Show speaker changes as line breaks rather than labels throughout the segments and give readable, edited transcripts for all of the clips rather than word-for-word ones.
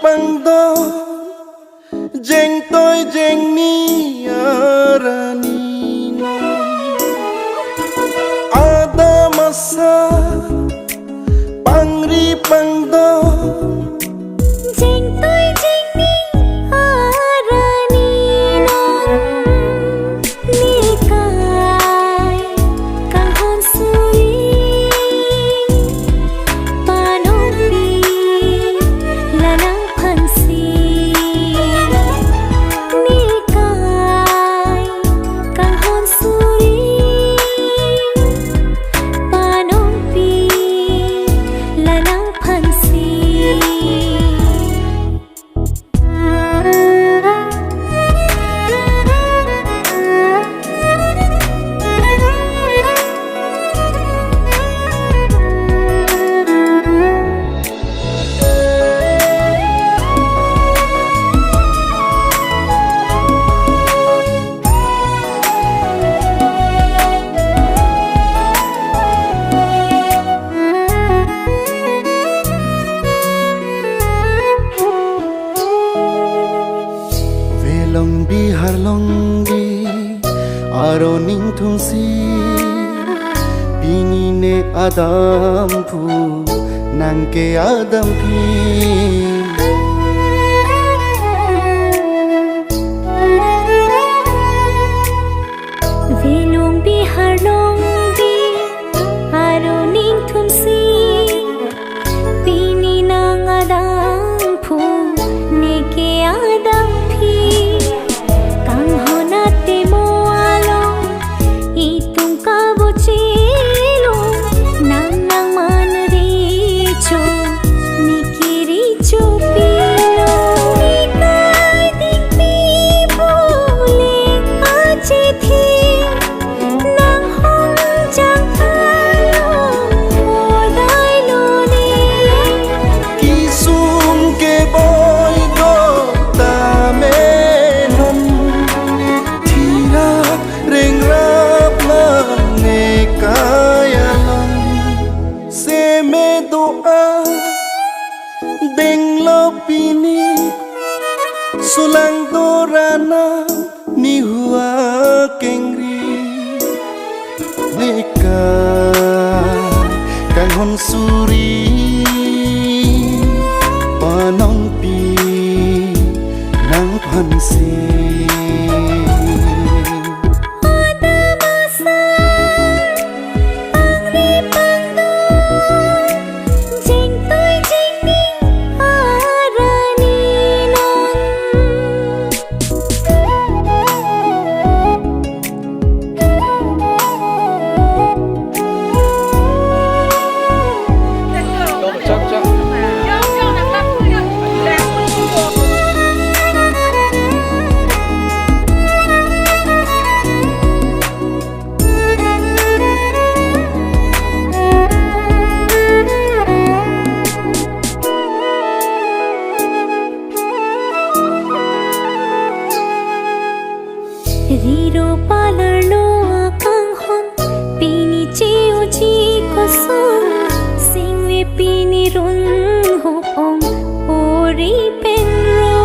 pangdo jeng tôi jeng ni arani ada masa pangri pangdo
jeng tôi jeng ni arani nikai kang hon suri panopi lanang phansi nikai kang hon suri panopi lanang phansi
long bi har long bi aro ning thung si bini ne adam phu nang ke adam phi
Velong bi har long bi aro ning thum si pini nang adam phu ne ke adam phi kang honate mo along itung ka buchilo nang nang man ri cho nikiri cho pilo nikai ding pi bole ache thi nang hong chang alo dai lo ni
ki sum ke boy go ta me non thira reng rap la ne kaya long se me doa deng lo pini sulang dorana ni hua kengri neka kang hon suri panong pi nang phansi
ada masa pangri pangdo jeng tôi jeng ni arani Riro palar lo akang hon pini chiu chi ko son singwe pini run ho ong ori pen ro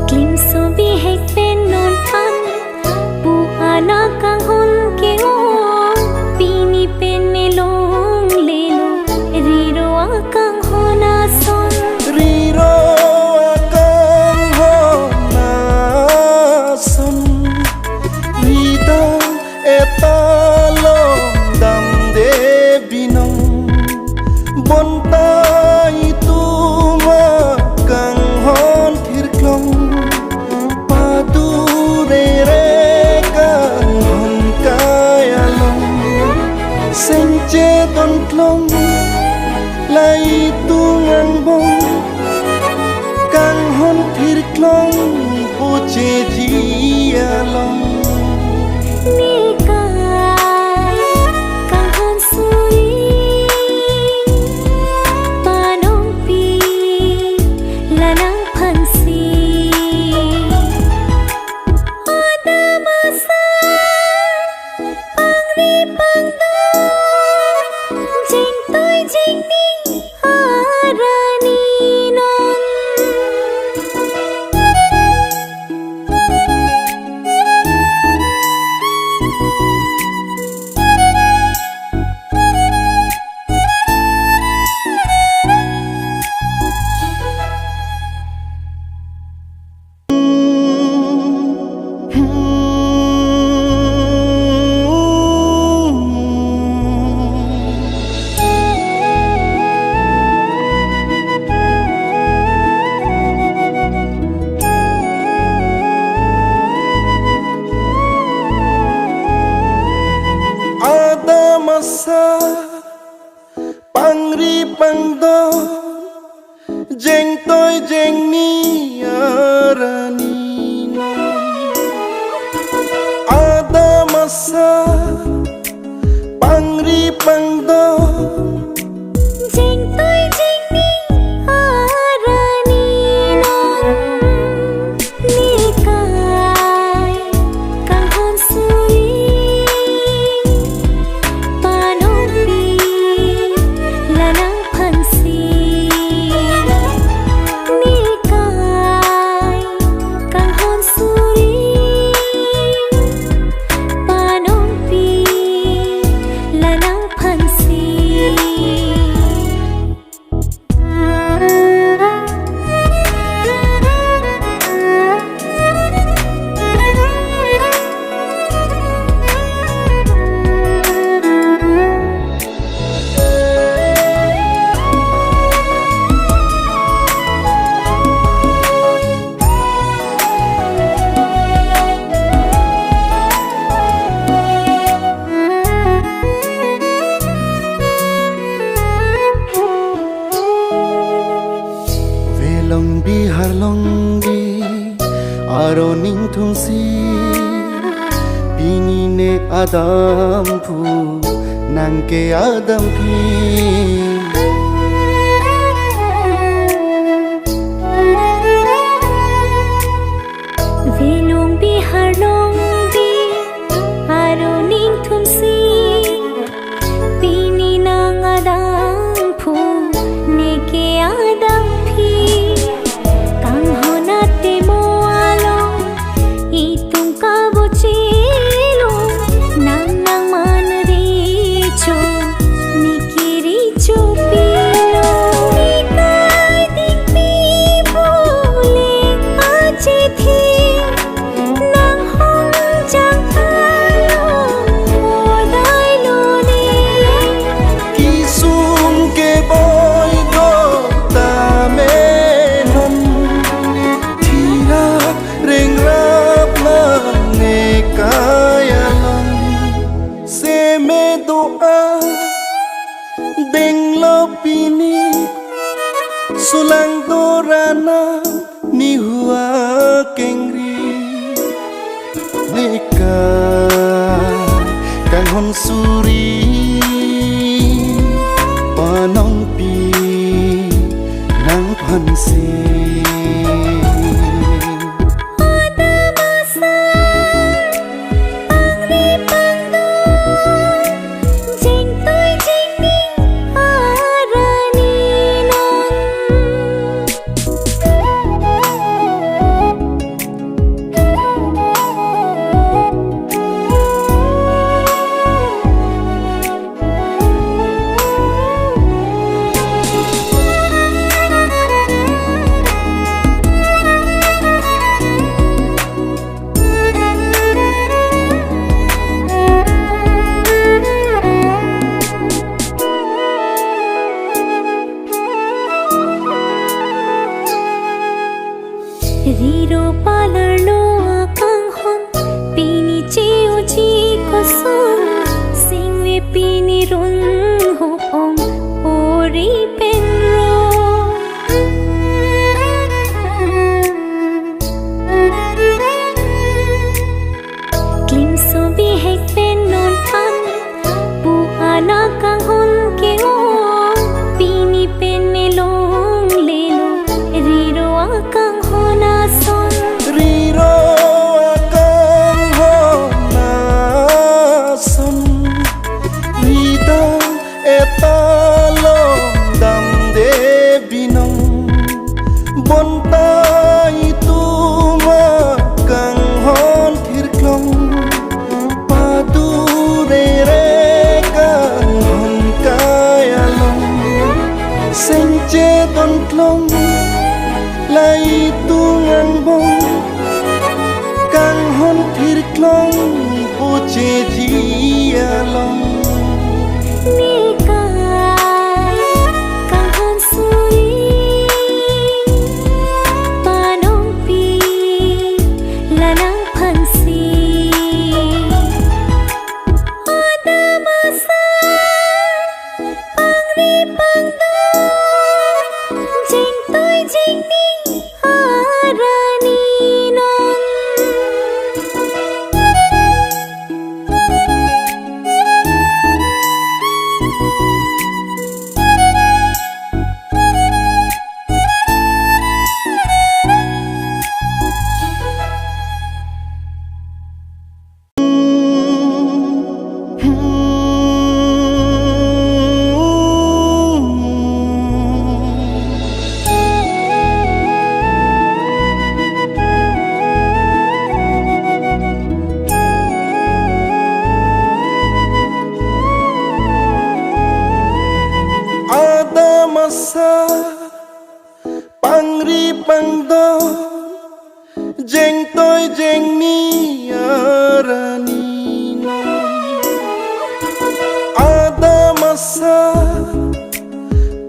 klim so bi hek pen non pan bu ana kang hon ke o pini pen me long le lo riro akang hona son
riro akang hona son rida etalo dam de binong bonta itu ma kang hon thirklong padu re re kang hon kaya long senche don klong lai tungang bong kang hon thirklong puche jia long
nikai kang hon suri panong pi lanang phansi ada masa pangri pangdo
masa pangri pangdo jeng tôi jeng ni arani ada masa pangri pangdo
jeng tôi jeng ni arani nikai kang hon suri panopi lanang phansi nikai kang hon suri panopi lanang phansi.
Long bi har long bi aro ning thung si bini ne adam phu nang ke adam phi
Velong bi har long bi aro ning thum si bini nang adam phu ne ke adam phi kang honate mo alo itung ka bochilo nang nang man ri cho nikiri cho pilo nikai ding pi bole ache thi nang hong chang alo odai lo ni
ki sum ke boy go ta me non thira reng rap ma ne kaya long se me doa deng lo pini sulang dorana ni hua kengri neka kang hon suri panong pi nang phansi
ada masa pangri pangdo jeng tôi jeng ning arani Riro palar lo akang hon pini cheo chi ko son singwe pini run ho ong ori pen ro klim so bi hek pen non pan pu ana kang hon ke o pini pen ne long le lo riro akang hona son
riro akang hona son rida etalo dam de binong bonta itu ma kang hon thirklong padu re re kang hon kaya long senche don klong lai tungang bong kang hon thirklong puche dia long
nikai kang hon suri panong pi lanang phansi ada masa
jengni arani ada masa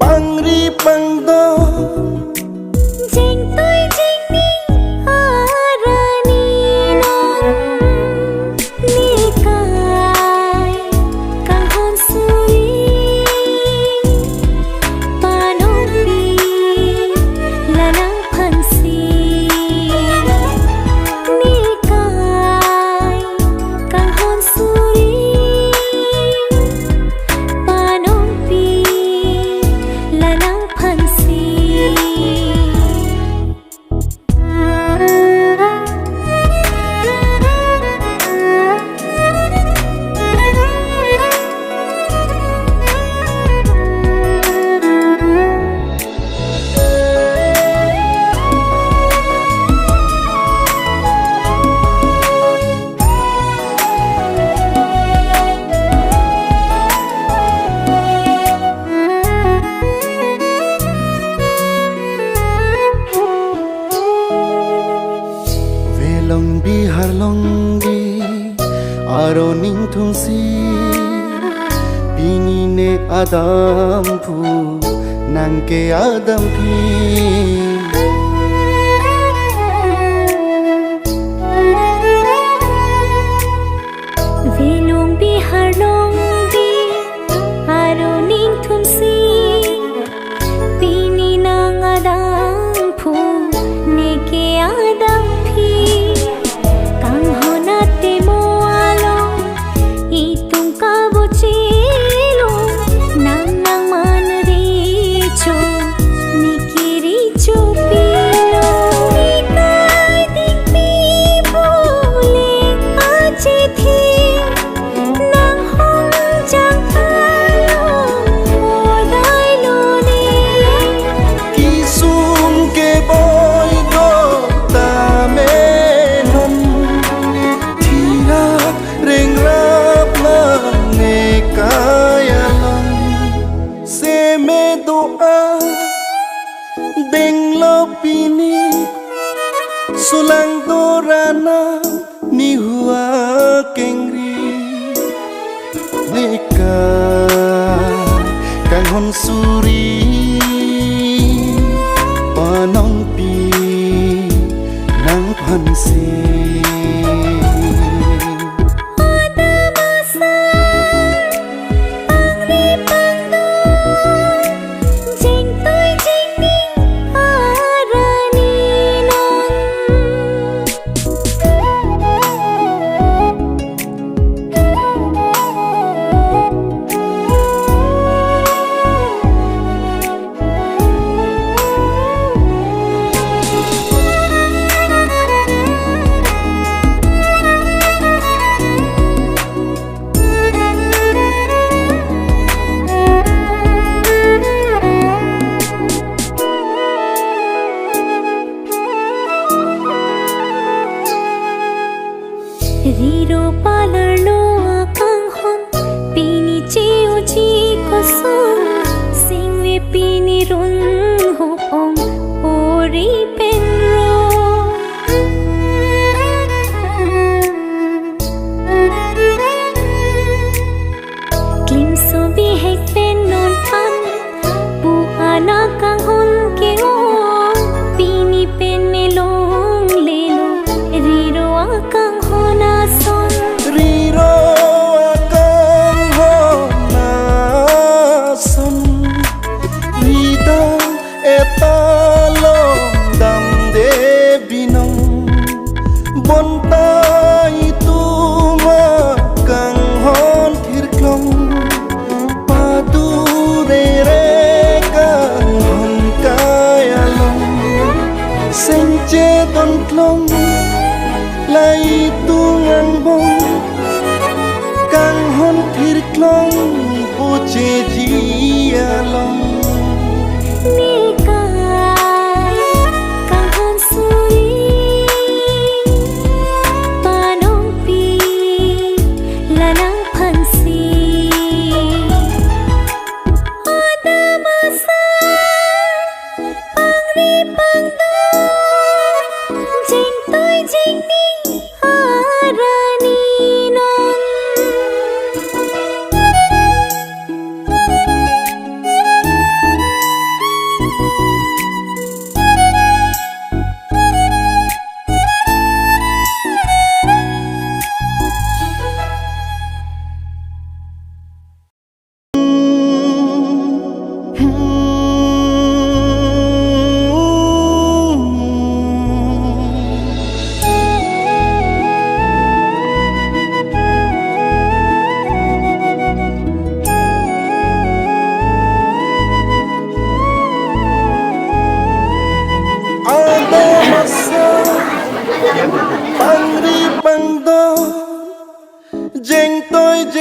pangri pangdo
jeng tôi jeng ni arani nikai kang hon suri panopi lanang phansi nikai kang hon suri panopi lanang phansi
Long bihar long bi aro ning thung si bini ne adam phu nang ke adam phi
Velong bihar long bi aro ning thum si pini nang adang phu ne ke adam phi kang honate mo along itung ka buchilo nang nang man ri cho nikiri cho pilo nikai ding pi bole ache thi nang hong jang alo dai lo ni
ki sum ke boy do ta me non thira reng rap la ne kaya long se me do a deng lo pini sulang dorana ni hua kengri neka kang hon suri panong pi nang phansi
ada masa pangri pangdo jeng tôi jeng ni arani Riro palar lo akang hon pini cheo chi ko son singwe pini run ho ong ori pen ro klim so bi hek pen non pan pu ana kang hon ke o pini pen ne long le lo riro akang hona son
riro akang hona son rida etalo dam de binong bonta itu ma kang hon thirklong padu re re kang hon kaya long senche don klong lai tungang bong kang hon thirklong puche jia long
nikai kang hon suri panong pi lanang phansi ada masa pangri pangdo jeng tôi jeng ni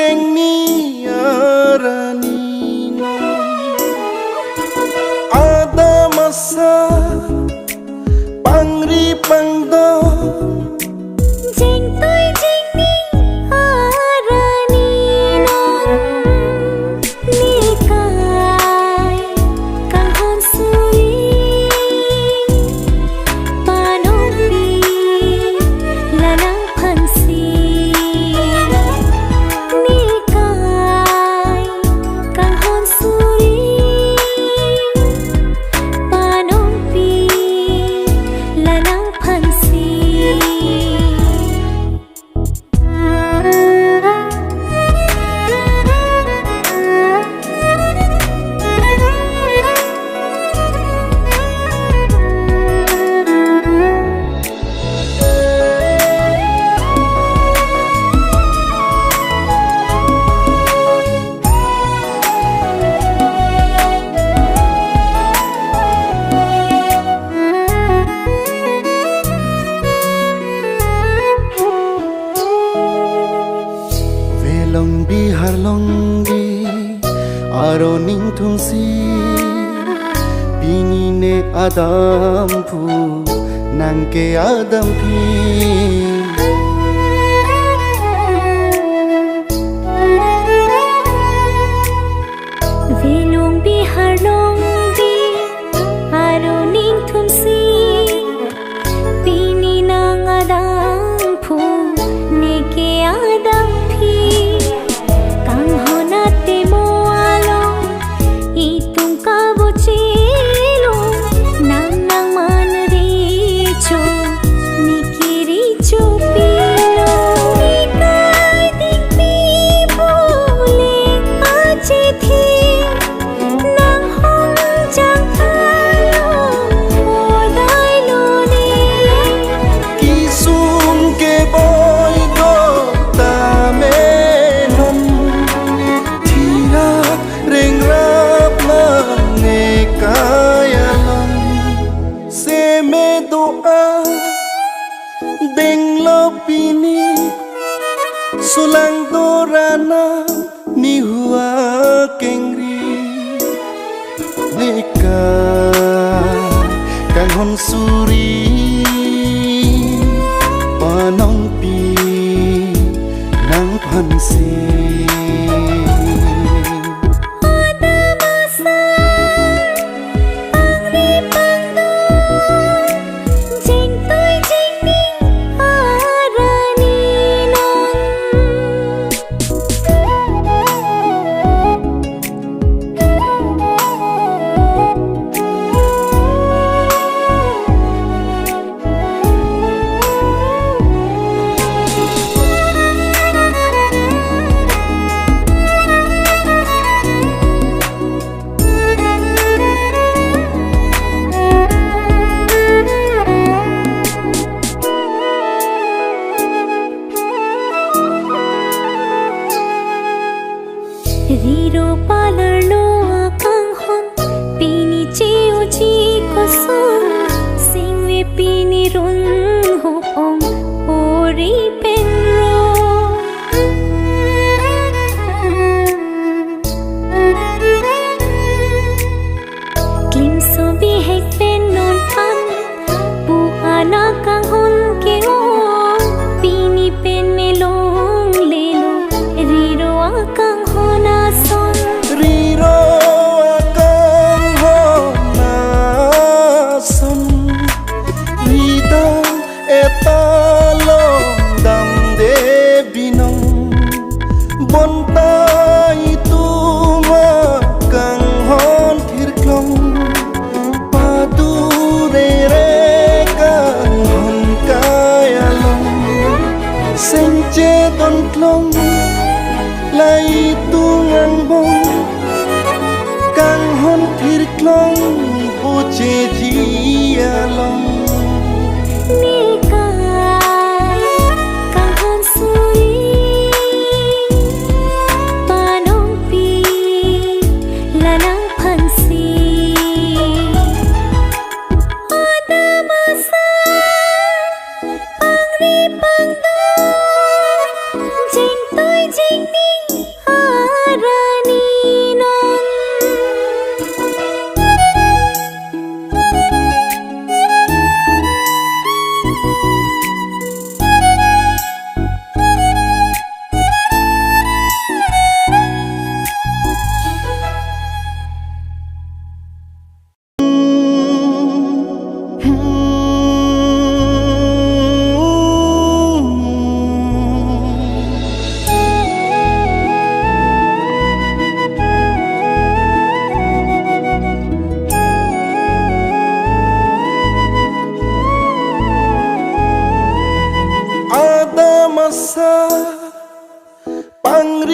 jengni arani ada masa pangri pangdo
jeng tôi jeng ni arani non nikai kang hon suri panopi lanang phansi nikai kang hon suri panopi lanang phansi
long bihar long bi aro ning thum si bini ne adam phu nang ke adam phi
velong bihar long bi aro ning thum si pini nang adam phu ne ke adam phi kang honate mo alo itung ka bochilo nang nang man ri cho nikiri cho pilo nikai ding pi bole ache thi nang hong chang alo odai lo ni
ki sum ke boy do ta me non thira reng rap ma ne kaya long se me do a deng lo pini sulang dorana ni hua kengri leka kang hon suri panong pi nang phansi
ada masa pangri pangdo jeng tôi jeng ni arani non Riro palar lo akang hon pini cheo chi ko son singwe pini run ho ong ori penro klim so bi hek pen non pan pu ana kang hon ke o pini pen me long le lo riro akang hona son
riro akang hona son rida etalong dam de binong bonta itu makang hon thirklong padu re kang hon kaya long senche don klong lai tungang bong kang hon thir klong poche dia long
nikai kang hon suri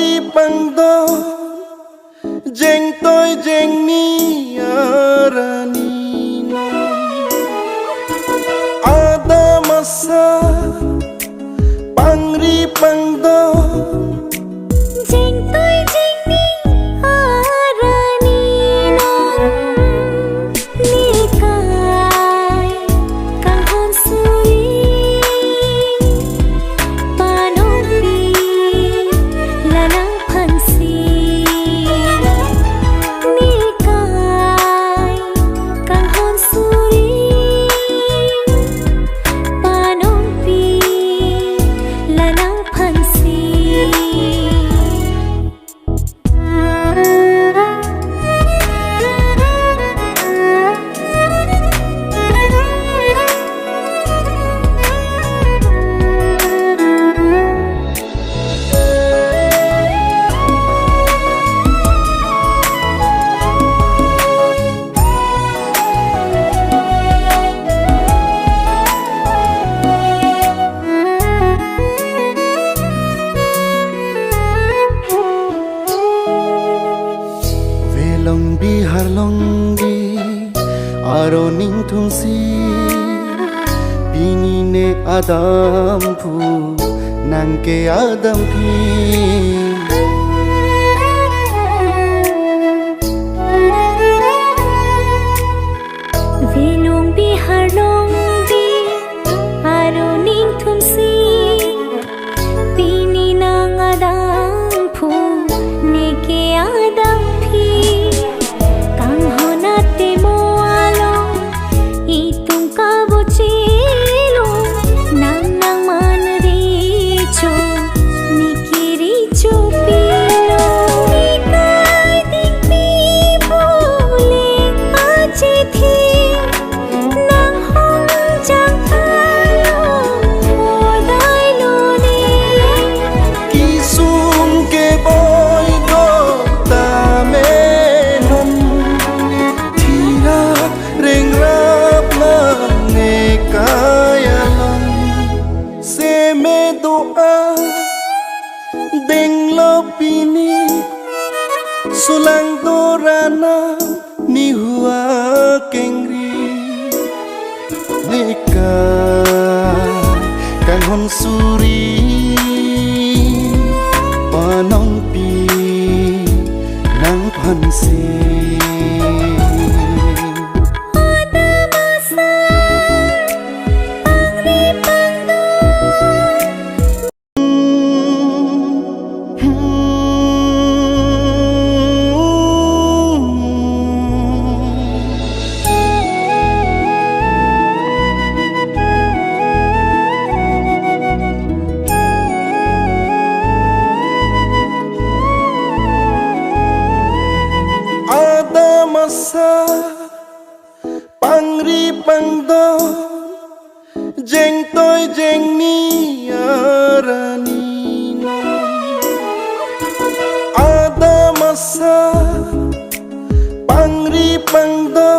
Pangri pangdo jeng tôi jeng ni arani ada masa Pangri pangdo
jeng tôi jeng ni arani nikai kang hon suri panopi lanang phansi nikai kang hon suri panopi lanang phansi
Long bihar long bi aro ning thung si bini ne adam phu nang ke adam phi
Velong bihar long bi aro ning thum si pini nang adam phu neke adam phi kang honate mo along itung kabuchilo nang nang man ri cho nikiri cho pilo nikai ding pi bole ache thi nang hong jang alo odai lo ni
kisum ke boy do ta me nom thira reng rap la ne kaya long se me do a deng lo pini sulang dorana ni hua kengri neka kang hon suri panong pi nang phansi
ada masa pangri pangdo
ada masa Pangri pangdo jeng tôi jeng ni arani ada masa Pangri pangdo